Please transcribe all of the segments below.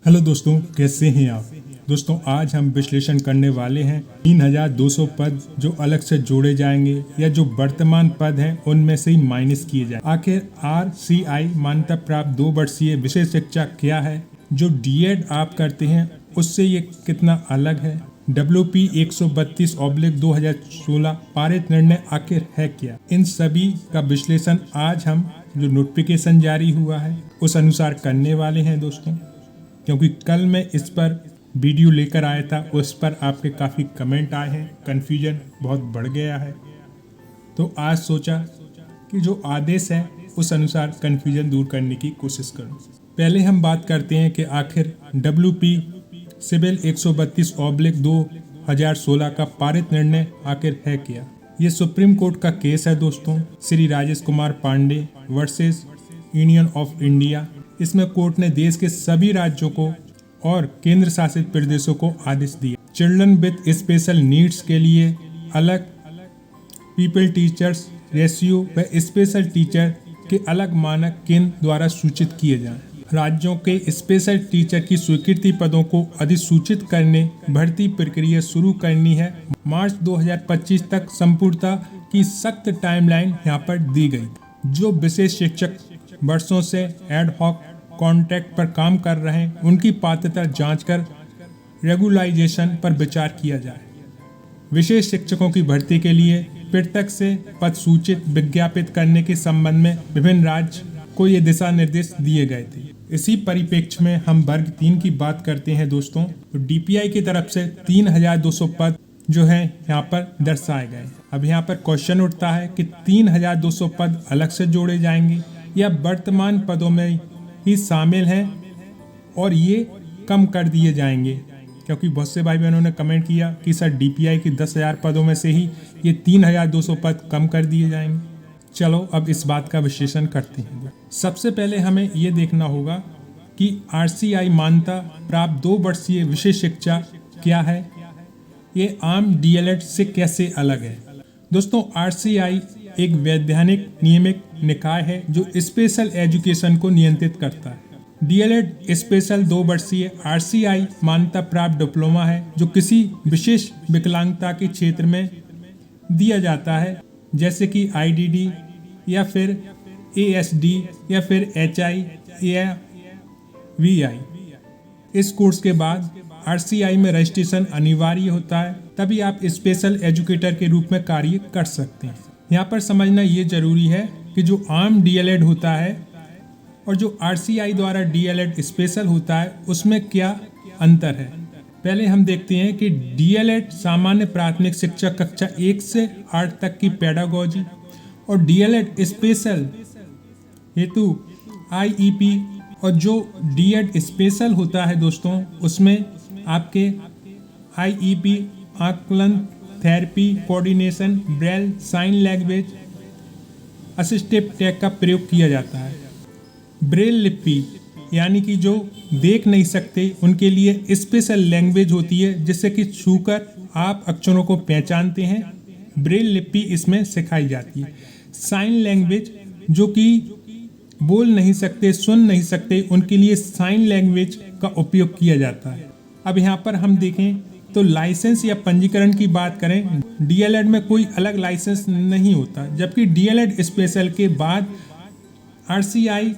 Hello दोस्तों, कैसे हैं आप। दोस्तों, आज हम विश्लेषण करने वाले हैं 3200 पद जो अलग से जोड़े जाएंगे या जो वर्तमान पद हैं उनमें से ही माइनस किए जाए। आखिर RCI मान्यता प्राप्त 2 वर्षीय विशेष शिक्षा क्या है, जो DED आप करते हैं उससे ये कितना अलग है। WP 132/2016 पारित निर्णय आखिर है क्या। इन सभी का विश्लेषण आज हम जो नोटिफिकेशन जारी हुआ है उस अनुसार करने वाले हैं दोस्तों, क्योंकि कल मैं इस पर वीडियो लेकर आया था, उस पर आपके काफ़ी कमेंट आए हैं, कन्फ्यूजन बहुत बढ़ गया है। तो आज सोचा कि जो आदेश है उस अनुसार कन्फ्यूजन दूर करने की कोशिश करूं। पहले हम बात करते हैं कि आखिर WP सिविल 132/2016 का पारित निर्णय आखिर है क्या। ये सुप्रीम कोर्ट का केस है दोस्तों, Shri Rajesh Kumar Pandey versus Union of India. इसमें कोर्ट ने देश के सभी राज्यों को और केंद्र शासित प्रदेशों को आदेश दिया चिल्ड्रन विद स्पेशल नीड्स के लिए अलग पीपल टीचर्स रेशियो व स्पेशल टीचर के अलग मानक केंद्र द्वारा सूचित किए जाएं। राज्यों के स्पेशल टीचर की स्वीकृति पदों को अधिसूचित करने भर्ती प्रक्रिया शुरू करनी है। मार्च 2025 तक संपूर्णता की सख्त टाइमलाइन यहाँ पर दी गई। जो विशेष शिक्षक वर्षों से एड हॉक कॉन्ट्रैक्ट पर काम कर रहे हैं उनकी पात्रता जांचकर रेगुलाइजेशन पर विचार किया जाए। विशेष शिक्षकों की भर्ती के लिए पृथक से पद सूचित विज्ञापित करने के संबंध में विभिन्न राज्य को ये दिशा निर्देश दिए गए थे। इसी परिप्रेक्ष्य में हम वर्ग 3 की बात करते हैं दोस्तों, तो DPI की तरफ से 3200 पद जो है यहाँ पर दर्शाए गए। अब यहाँ पर क्वेश्चन उठता है कि 3200 पद अलग से जोड़े जाएंगे या वर्तमान पदों में ही शामिल हैं और ये कम कर दिए जाएंगे, क्योंकि बहुत से भाई बहनों ने कमेंट किया कि सर DPI की 10,000 पदों में से ही ये 3200 पद कम कर दिए जाएंगे। चलो अब इस बात का विश्लेषण करते हैं। सबसे पहले हमें ये देखना होगा कि RCI मान्यता प्राप्त 2 वर्षीय विशेष शिक्षा क्या है, ये आम DLED से कैसे अलग है। दोस्तों, RCI एक वैधानिक नियामक निकाय है जो स्पेशल एजुकेशन को नियंत्रित करता है। DLED स्पेशल 2 वर्षीय RCI मान्यता प्राप्त डिप्लोमा है जो किसी विशेष विकलांगता के क्षेत्र में दिया जाता है, जैसे कि IDD या फिर ASD या फिर HI या VI। इस कोर्स के बाद RCI में रजिस्ट्रेशन अनिवार्य होता है, तभी आप स्पेशल एजुकेटर के रूप में कार्य कर सकते हैं। यहाँ पर समझना ये जरूरी है कि जो आम DLED होता है और जो RCI द्वारा DLED स्पेशल होता है उसमें क्या अंतर है। पहले हम देखते हैं कि DLED सामान्य प्राथमिक शिक्षा कक्षा 1 से 8 तक की पेडागोजी और DLED स्पेशल हेतु IEP, और जो DED स्पेशल होता है दोस्तों उसमें आपके IEP आकलन therapy coordination Braille sign language assistive tech का प्रयोग किया जाता है। ब्रेल लिपि यानी कि जो देख नहीं सकते उनके लिए स्पेशल लैंग्वेज होती है, जिससे कि छूकर आप अक्षरों को पहचानते हैं। ब्रेल लिपि इसमें सिखाई जाती है। साइन लैंग्वेज जो कि बोल नहीं सकते सुन नहीं सकते उनके लिए साइन लैंग्वेज का उपयोग किया जाता है। अब यहाँ पर हम देखें तो लाइसेंस या पंजीकरण की बात करें, DLED में कोई अलग लाइसेंस नहीं होता, जबकि DLED स्पेशल के बाद RCI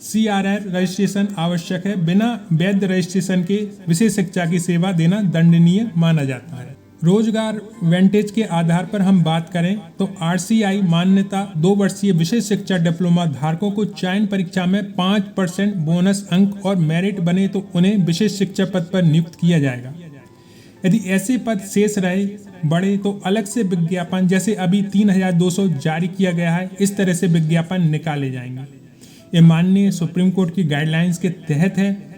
CRR रजिस्ट्रेशन आवश्यक है। बिना वैध रजिस्ट्रेशन के विशेष शिक्षा की सेवा देना दंडनीय माना जाता है। रोजगार वेंटेज के आधार पर हम बात करें तो RCI मान्यता 2 वर्षीय विशेष शिक्षा डिप्लोमा धारकों को चयन परीक्षा में 5% बोनस अंक और मेरिट बने तो उन्हें विशेष शिक्षा पद पर नियुक्त किया जाएगा। यदि ऐसे पद शेष रहे बढ़े तो अलग से विज्ञापन, जैसे अभी 3200 जारी किया गया है, इस तरह से विज्ञापन निकाले जाएंगे। ये माननीय सुप्रीम कोर्ट की गाइडलाइंस के तहत है।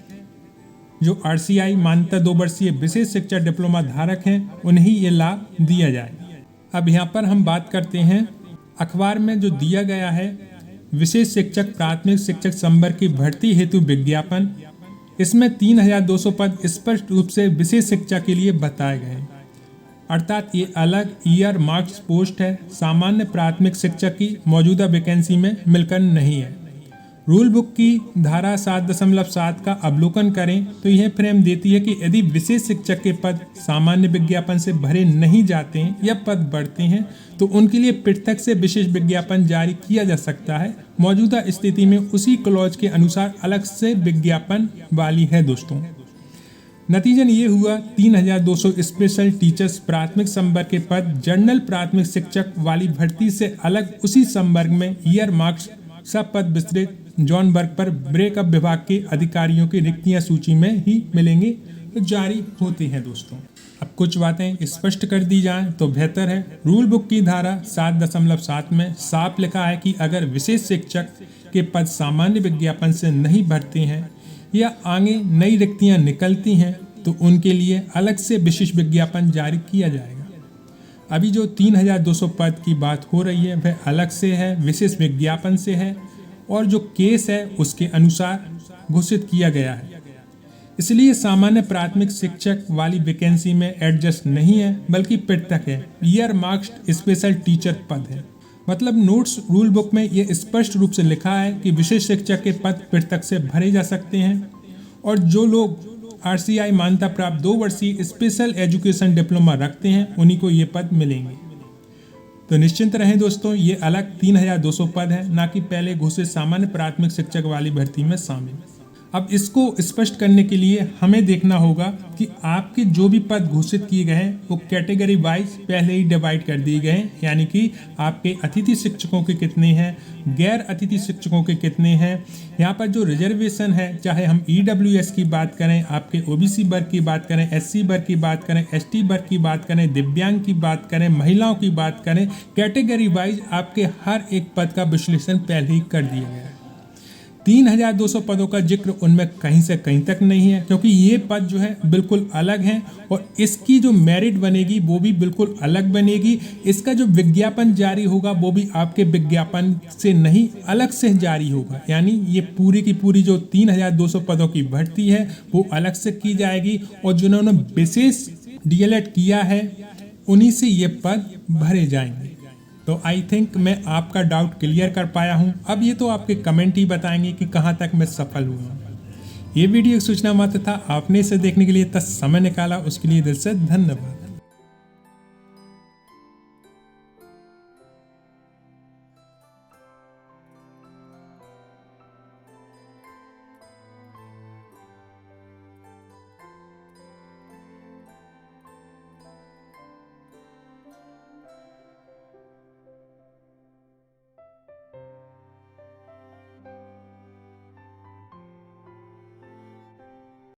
जो RCI मान्यता 2 वर्षीय विशेष शिक्षा डिप्लोमा धारक हैं उन्हें ये लाभ दिया जाए। अब यहाँ पर हम बात करते हैं अखबार में जो दिया गया है विशेष शिक्षक प्राथमिक शिक्षक संवर्ग की भर्ती हेतु विज्ञापन, इसमें 3200 पद स्पष्ट रूप से विशेष शिक्षा के लिए बताए गए हैं, अर्थात ये अलग ईयर मार्क्स पोस्ट है, सामान्य प्राथमिक शिक्षक की मौजूदा वैकेंसी में मिलकर नहीं है। रूल बुक की धारा 7.7 का अवलोकन करें तो यह फ्रेम देती है कि यदि विशेष शिक्षक के पद सामान्य विज्ञापन से भरे नहीं जाते हैं या पद बढ़ते हैं तो उनके लिए पृथक से विशेष विज्ञापन जारी किया जा सकता है। मौजूदा स्थिति में उसी क्लॉज के अनुसार अलग से विज्ञापन वाली है दोस्तों। नतीजन ये हुआ 3200 स्पेशल टीचर्स प्राथमिक संवर्ग के पद जर्नल प्राथमिक शिक्षक वाली भर्ती से अलग उसी संवर्ग में ईयर मार्क्स सब पद विस्तृत जॉन वर्ग पर ब्रेकअप विभाग के अधिकारियों की रिक्तियां सूची में ही मिलेंगे तो जारी होते हैं दोस्तों। अब कुछ बातें स्पष्ट कर दी जाएं तो बेहतर है। रूल बुक की धारा 7.7 में साफ लिखा है कि अगर विशेष शिक्षक के पद सामान्य विज्ञापन से नहीं भरते हैं या आगे नई रिक्तियां निकलती हैं तो उनके लिए अलग से विशेष विज्ञापन जारी किया जाएगा। अभी जो 3200 पद की बात हो रही है वह अलग से है, विशेष विज्ञापन से है और जो केस है उसके अनुसार घोषित किया गया है। इसलिए सामान्य प्राथमिक शिक्षक वाली वैकेंसी में एडजस्ट नहीं है बल्कि पृथक है, ईयर मार्क्ड स्पेशल टीचर पद है। मतलब नोट्स रूल बुक में यह स्पष्ट रूप से लिखा है कि विशेष शिक्षक के पद पृथक से भरे जा सकते हैं और जो लोग RCI मान्यता प्राप्त 2 वर्षीय स्पेशल एजुकेशन डिप्लोमा रखते हैं उन्हीं को ये पद मिलेंगे। तो निश्चिंत रहें दोस्तों, ये अलग 3200 पद है, ना कि पहले घोषित सामान्य प्राथमिक शिक्षक वाली भर्ती में शामिल। अब इसको स्पष्ट करने के लिए हमें देखना होगा कि आपके जो भी पद घोषित किए गए हैं वो कैटेगरी वाइज पहले ही डिवाइड कर दिए गए हैं, यानी कि आपके अतिथि शिक्षकों के कितने हैं, गैर अतिथि शिक्षकों के कितने हैं। यहाँ पर जो रिजर्वेशन है, चाहे हम EWS की बात करें, आपके OBC वर्ग की बात करें, SC वर्ग की बात करें, ST वर्ग की बात करें, दिव्यांग की बात करें, महिलाओं की बात करें, कैटेगरी वाइज आपके हर एक पद का विश्लेषण पहले ही कर दिया गया है। 3200 पदों का जिक्र उनमें कहीं से कहीं तक नहीं है, क्योंकि ये पद जो है बिल्कुल अलग हैं और इसकी जो मेरिट बनेगी वो भी बिल्कुल अलग बनेगी। इसका जो विज्ञापन जारी होगा वो भी आपके विज्ञापन से नहीं अलग से जारी होगा, यानी ये पूरी की पूरी जो 3200 पदों की भर्ती है वो अलग से की जाएगी और जिन्होंने विशेष DLED किया है उन्हीं से ये पद भरे जाएंगे। तो आई थिंक मैं आपका डाउट क्लियर कर पाया हूँ। अब ये तो आपके कमेंट ही बताएंगे कि कहाँ तक मैं सफल हुआ। ये वीडियो सूचना मात्र था, आपने इसे देखने के लिए इतना समय निकाला उसके लिए दिल से धन्यवाद।